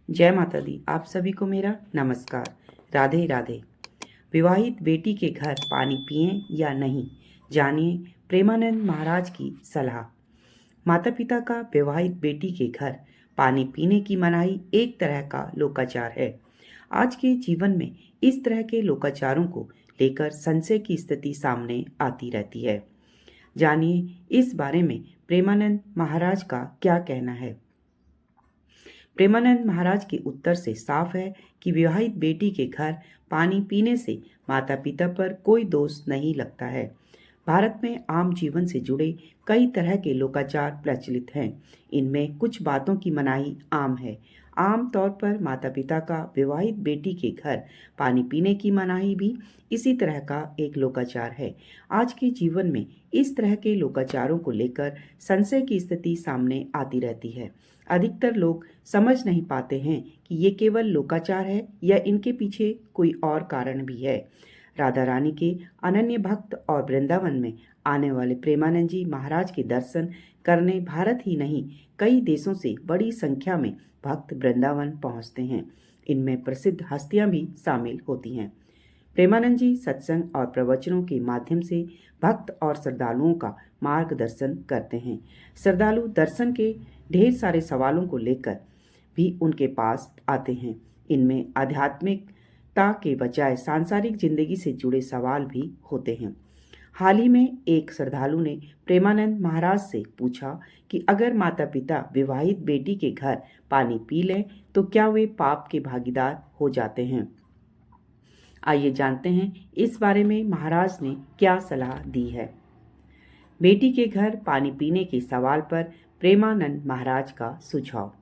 जय माता दी। आप सभी को मेरा नमस्कार। राधे राधे। विवाहित बेटी के घर पानी पिएं या नहीं, जानिए प्रेमानंद महाराज की सलाह। माता पिता का विवाहित बेटी के घर पानी पीने की मनाही एक तरह का लोकाचार है। आज के जीवन में इस तरह के लोकाचारों को लेकर संशय की स्थिति सामने आती रहती है। जानिए इस बारे में प्रेमानंद महाराज का क्या कहना है। प्रेमानंद महाराज के उत्तर से साफ है कि विवाहित बेटी के घर पानी पीने से माता पिता पर कोई दोष नहीं लगता है। भारत में आम जीवन से जुड़े कई तरह के लोकाचार प्रचलित हैं। इनमें कुछ बातों की मनाही आम है। आम तौर पर माता पिता का विवाहित बेटी के घर पानी पीने की मनाही भी इसी तरह का एक लोकाचार है। आज के जीवन में इस तरह के लोकाचारों को लेकर संशय की स्थिति सामने आती रहती है। अधिकतर लोग समझ नहीं पाते हैं कि ये केवल लोकाचार है या इनके पीछे कोई और कारण भी है। राधा रानी के अनन्य भक्त और वृंदावन में आने वाले प्रेमानंद जी महाराज के दर्शन करने भारत ही नहीं कई देशों से बड़ी संख्या में भक्त वृंदावन पहुंचते हैं। इनमें प्रसिद्ध हस्तियां भी शामिल होती हैं। प्रेमानंद जी सत्संग और प्रवचनों के माध्यम से भक्त और श्रद्धालुओं का मार्गदर्शन करते हैं। श्रद्धालु दर्शन के ढेर सारे सवालों को लेकर भी उनके पास आते हैं। इनमें आध्यात्मिकता के बजाय सांसारिक जिंदगी से जुड़े सवाल भी होते हैं। हाल ही में एक श्रद्धालु ने प्रेमानंद महाराज से पूछा कि अगर माता पिता विवाहित बेटी के घर पानी पी लें तो क्या वे पाप के भागीदार हो जाते हैं। आइए जानते हैं इस बारे में महाराज ने क्या सलाह दी है। बेटी के घर पानी पीने के सवाल पर प्रेमानंद महाराज का सुझाव।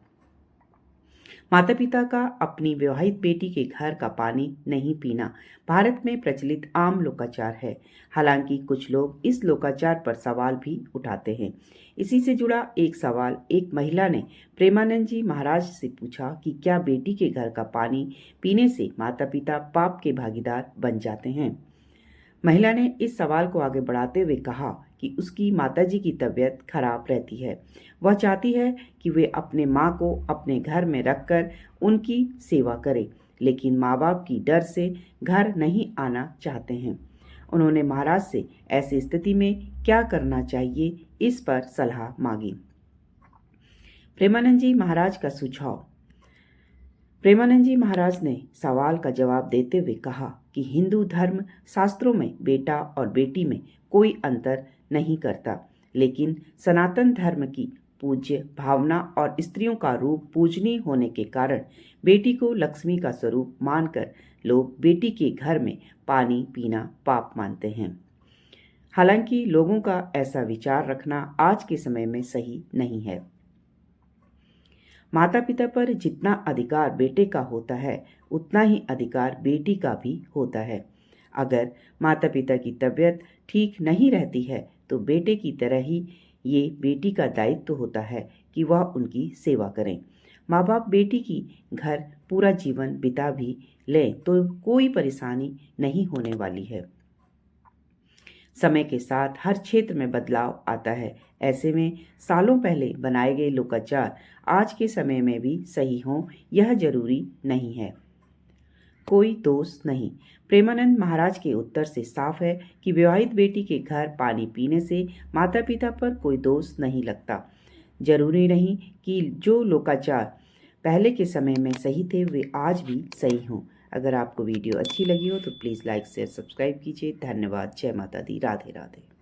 माता पिता का अपनी विवाहित बेटी के घर का पानी नहीं पीना भारत में प्रचलित आम लोकाचार है। हालांकि कुछ लोग इस लोकाचार पर सवाल भी उठाते हैं। इसी से जुड़ा एक सवाल एक महिला ने प्रेमानंद जी महाराज से पूछा कि क्या बेटी के घर का पानी पीने से माता पिता पाप के भागीदार बन जाते हैं। महिला ने इस सवाल को आगे बढ़ाते हुए कहा कि उसकी माताजी की तबीयत खराब रहती है। वह चाहती है कि वे अपने माँ को अपने घर में रखकर उनकी सेवा करें, लेकिन माँ बाप की डर से घर नहीं आना चाहते हैं। उन्होंने महाराज से ऐसी स्थिति में क्या करना चाहिए इस पर सलाह मांगी। प्रेमानंद जी महाराज का सुझाव। प्रेमानंद जी महाराज ने सवाल का जवाब देते हुए कहा कि हिंदू धर्म शास्त्रों में बेटा और बेटी में कोई अंतर नहीं करता, लेकिन सनातन धर्म की पूज्य भावना और स्त्रियों का रूप पूजनीय होने के कारण बेटी को लक्ष्मी का स्वरूप मानकर लोग बेटी के घर में पानी पीना पाप मानते हैं। हालांकि लोगों का ऐसा विचार रखना आज के समय में सही नहीं है। माता पिता पर जितना अधिकार बेटे का होता है उतना ही अधिकार बेटी का भी होता है। अगर माता पिता की तबीयत ठीक नहीं रहती है तो बेटे की तरह ही ये बेटी का दायित्व होता है कि वह उनकी सेवा करें। माँ बाप बेटी की घर पूरा जीवन बिता भी लें तो कोई परेशानी नहीं होने वाली है। समय के साथ हर क्षेत्र में बदलाव आता है। ऐसे में सालों पहले बनाए गए लोकाचार आज के समय में भी सही हों यह जरूरी नहीं है। कोई दोष नहीं। प्रेमानंद महाराज के उत्तर से साफ है कि विवाहित बेटी के घर पानी पीने से माता पिता पर कोई दोष नहीं लगता। जरूरी नहीं कि जो लोकाचार पहले के समय में सही थे वे आज भी सही हों। अगर आपको वीडियो अच्छी लगी हो तो प्लीज़ लाइक शेयर सब्सक्राइब कीजिए। धन्यवाद। जय माता दी। राधे राधे।